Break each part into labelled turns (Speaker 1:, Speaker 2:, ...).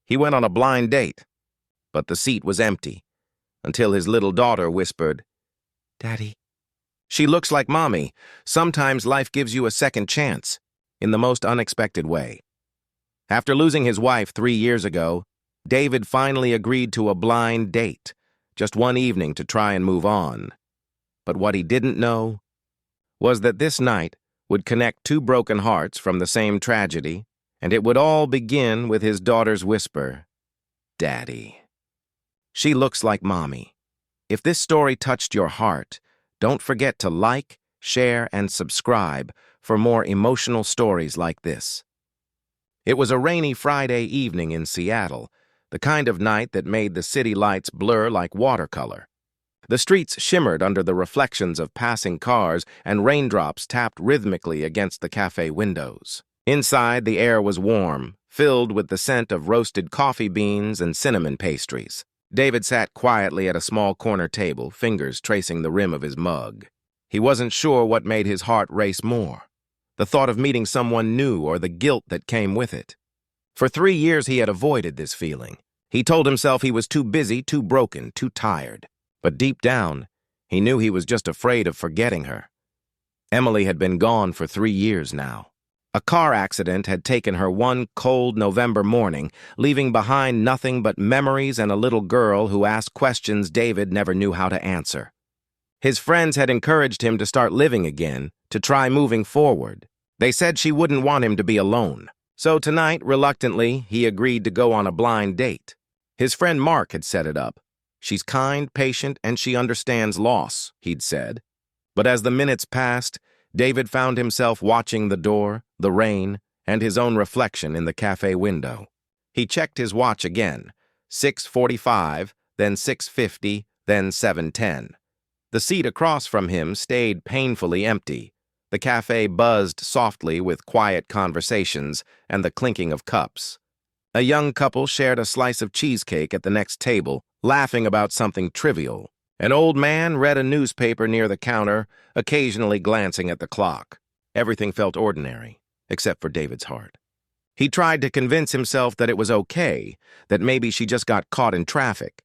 Speaker 1: He went on a blind date, but the seat was empty, until his little daughter whispered, "Daddy." She looks like Mommy. Sometimes life gives you a second chance, in the most unexpected way. After losing his wife 3 years ago, David finally agreed to a blind date, just one evening to try and move on. But what he didn't know was that this night would connect two broken hearts from the same tragedy, and it would all begin with his daughter's whisper, "Daddy." She looks like Mommy. If this story touched your heart, don't forget to like, share, and subscribe for more emotional stories like this. It was a rainy Friday evening in Seattle, the kind of night that made the city lights blur like watercolor. The streets shimmered under the reflections of passing cars, and raindrops tapped rhythmically against the cafe windows. Inside, the air was warm, filled with the scent of roasted coffee beans and cinnamon pastries. David sat quietly at a small corner table, fingers tracing the rim of his mug. He wasn't sure what made his heart race more, the thought of meeting someone new or the guilt that came with it. For 3 years he had avoided this feeling. He told himself he was too busy, too broken, too tired. But deep down, he knew he was just afraid of forgetting her. Emily had been gone for 3 years now. A car accident had taken her one cold November morning, leaving behind nothing but memories and a little girl who asked questions David never knew how to answer. His friends had encouraged him to start living again, to try moving forward. They said she wouldn't want him to be alone. So tonight, reluctantly, he agreed to go on a blind date. His friend Mark had set it up. "She's kind, patient, and she understands loss," he'd said. But as the minutes passed, David found himself watching the door, the rain, and his own reflection in the cafe window. He checked his watch again, 6:45, then 6:50, then 7:10. The seat across from him stayed painfully empty. The cafe buzzed softly with quiet conversations and the clinking of cups. A young couple shared a slice of cheesecake at the next table, laughing about something trivial. An old man read a newspaper near the counter, occasionally glancing at the clock. Everything felt ordinary, except for David's heart. He tried to convince himself that it was okay, that maybe she just got caught in traffic.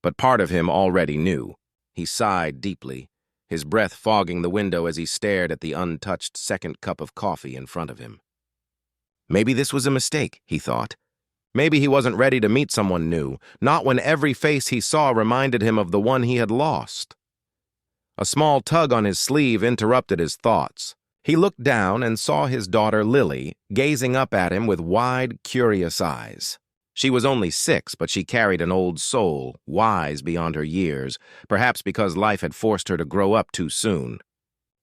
Speaker 1: But part of him already knew. He sighed deeply, his breath fogging the window as he stared at the untouched second cup of coffee in front of him. Maybe this was a mistake, he thought. Maybe he wasn't ready to meet someone new, not when every face he saw reminded him of the one he had lost. A small tug on his sleeve interrupted his thoughts. He looked down and saw his daughter Lily gazing up at him with wide, curious eyes. She was only 6, but she carried an old soul, wise beyond her years, perhaps because life had forced her to grow up too soon.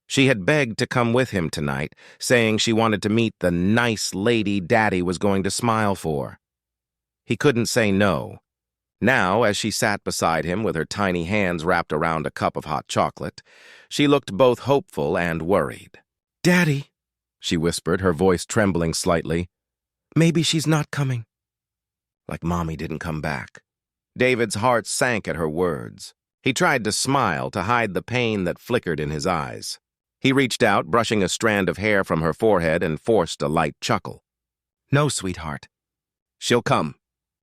Speaker 1: She had begged to come with him tonight, saying she wanted to meet the nice lady Daddy was going to smile for. He couldn't say no. Now, as she sat beside him with her tiny hands wrapped around a cup of hot chocolate, she looked both hopeful and worried. "Daddy," she whispered, her voice trembling slightly. "Maybe she's not coming." Like Mommy didn't come back. David's heart sank at her words. He tried to smile to hide the pain that flickered in his eyes. He reached out, brushing a strand of hair from her forehead, and forced a light chuckle. "No, sweetheart. She'll come.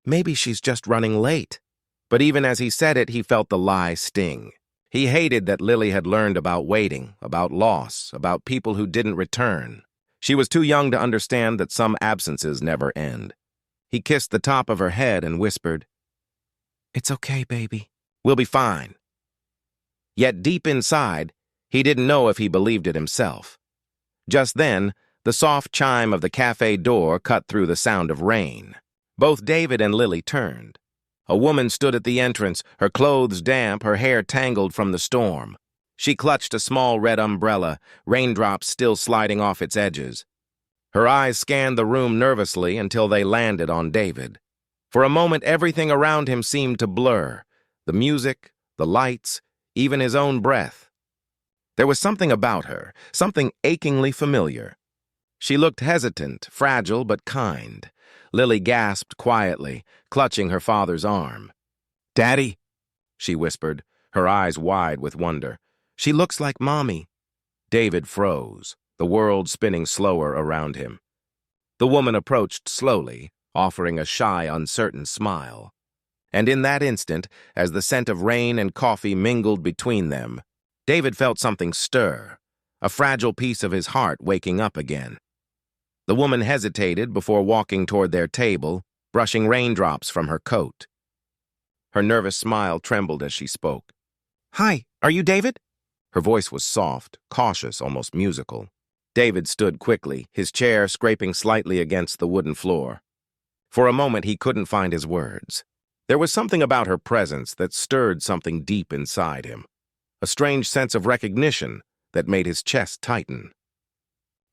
Speaker 1: Maybe she's just running late." But even as he said it, he felt the lie sting. He hated that Lily had learned about waiting, about loss, about people who didn't return. She was too young to understand that some absences never end. He kissed the top of her head and whispered, "It's okay, baby. We'll be fine." Yet deep inside, he didn't know if he believed it himself. Just then, the soft chime of the cafe door cut through the sound of rain. Both David and Lily turned. A woman stood at the entrance, her clothes damp, her hair tangled from the storm. She clutched a small red umbrella, raindrops still sliding off its edges. Her eyes scanned the room nervously until they landed on David. For a moment, everything around him seemed to blur. The music, the lights, even his own breath. There was something about her, something achingly familiar. She looked hesitant, fragile, but kind. Lily gasped quietly, clutching her father's arm. "Daddy," she whispered, her eyes wide with wonder. "She looks like Mommy." David froze, the world spinning slower around him. The woman approached slowly, offering a shy, uncertain smile. And in that instant, as the scent of rain and coffee mingled between them, David felt something stir, a fragile piece of his heart waking up again. The woman hesitated before walking toward their table, brushing raindrops from her coat. Her nervous smile trembled as she spoke. "Hi, are you David?" Her voice was soft, cautious, almost musical. David stood quickly, his chair scraping slightly against the wooden floor. For a moment, he couldn't find his words. There was something about her presence that stirred something deep inside him, a strange sense of recognition that made his chest tighten.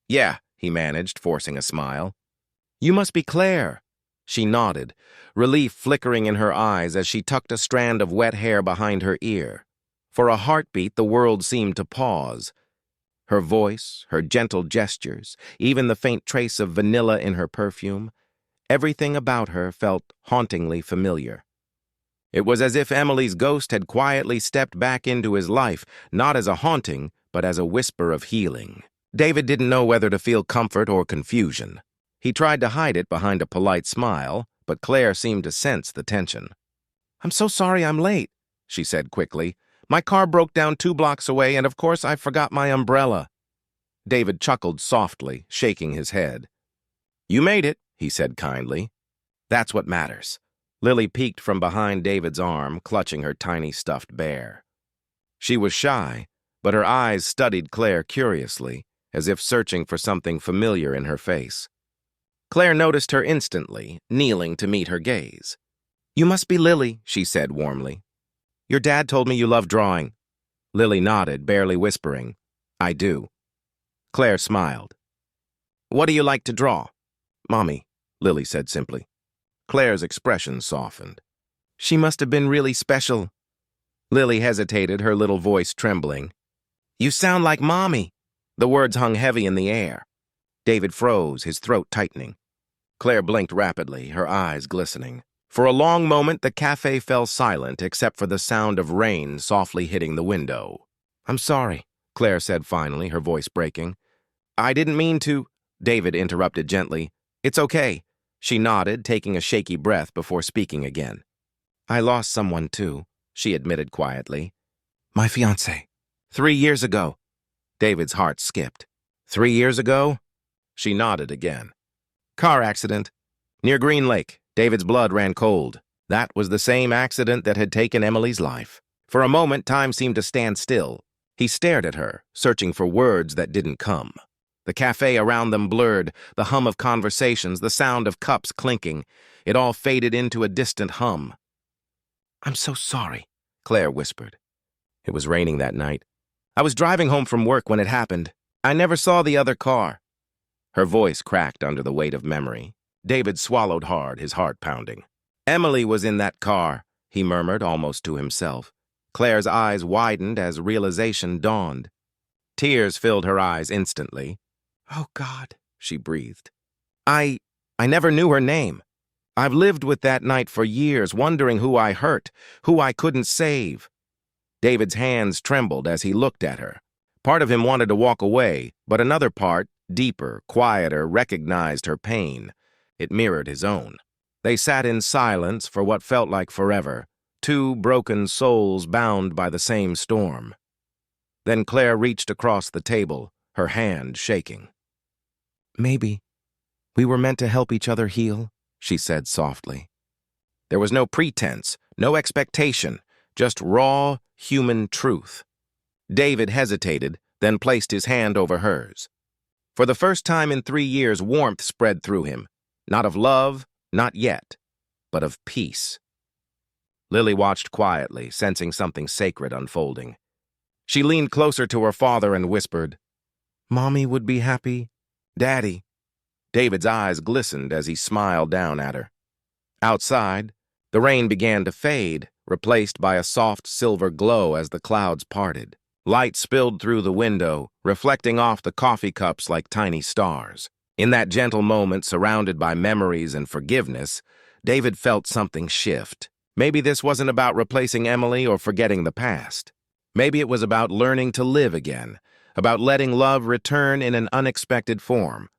Speaker 1: "Yeah," he managed, forcing a smile. "You must be Claire." She nodded, relief flickering in her eyes as she tucked a strand of wet hair behind her ear. For a heartbeat, the world seemed to pause. Her voice, her gentle gestures, even the faint trace of vanilla in her perfume, everything about her felt hauntingly familiar. It was as if Emily's ghost had quietly stepped back into his life, not as a haunting, but as a whisper of healing. David didn't know whether to feel comfort or confusion. He tried to hide it behind a polite smile, but Claire seemed to sense the tension. "I'm so sorry I'm late," she said quickly. "My car broke down 2 blocks away, and of course I forgot my umbrella." David chuckled softly, shaking his head. "You made it," he said kindly. "That's what matters." Lily peeked from behind David's arm, clutching her tiny stuffed bear. She was shy, but her eyes studied Claire curiously, as if searching for something familiar in her face. Claire noticed her instantly, kneeling to meet her gaze. "You must be Lily," she said warmly. "Your dad told me you love drawing." Lily nodded, barely whispering, "I do." Claire smiled. "What do you like to draw?" "Mommy," Lily said simply. Claire's expression softened. "She must have been really special." Lily hesitated, her little voice trembling. "You sound like Mommy." The words hung heavy in the air. David froze, his throat tightening. Claire blinked rapidly, her eyes glistening. For a long moment, the cafe fell silent except for the sound of rain softly hitting the window. "I'm sorry," Claire said finally, her voice breaking. "I didn't mean to," David interrupted gently. "It's okay." She nodded, taking a shaky breath before speaking again. "I lost someone too," she admitted quietly. "My fiancé. 3 years ago." David's heart skipped. 3 years ago? She nodded again. "Car accident. Near Green Lake." David's blood ran cold. That was the same accident that had taken Emily's life. For a moment, time seemed to stand still. He stared at her, searching for words that didn't come. The cafe around them blurred, the hum of conversations, the sound of cups clinking. It all faded into a distant hum. "I'm so sorry," Claire whispered. It was raining that night. "I was driving home from work when it happened. I never saw the other car." Her voice cracked under the weight of memory. David swallowed hard, his heart pounding. "Emily was in that car," he murmured almost to himself. Claire's eyes widened as realization dawned. Tears filled her eyes instantly. "Oh, God," she breathed. I never knew her name. I've lived with that night for years, wondering who I hurt, who I couldn't save." David's hands trembled as he looked at her. Part of him wanted to walk away, but another part, deeper, quieter, recognized her pain. It mirrored his own. They sat in silence for what felt like forever, 2 broken souls bound by the same storm. Then Claire reached across the table, her hand shaking. "Maybe we were meant to help each other heal," she said softly. There was no pretense, no expectation, just raw, human truth. David hesitated, then placed his hand over hers. For the first time in 3 years, warmth spread through him. Not of love, not yet, but of peace. Lily watched quietly, sensing something sacred unfolding. She leaned closer to her father and whispered, "Mommy would be happy. Daddy." David's eyes glistened as he smiled down at her. Outside, the rain began to fade, replaced by a soft silver glow as the clouds parted. Light spilled through the window, reflecting off the coffee cups like tiny stars. In that gentle moment, surrounded by memories and forgiveness, David felt something shift. Maybe this wasn't about replacing Emily or forgetting the past. Maybe it was about learning to live again, about letting love return in an unexpected form.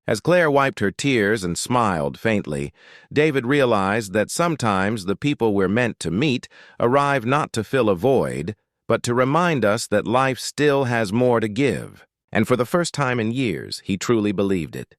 Speaker 1: As Claire wiped her tears and smiled faintly, David realized that sometimes the people we're meant to meet arrive not to fill a void, but to remind us that life still has more to give. And for the first time in years, he truly believed it.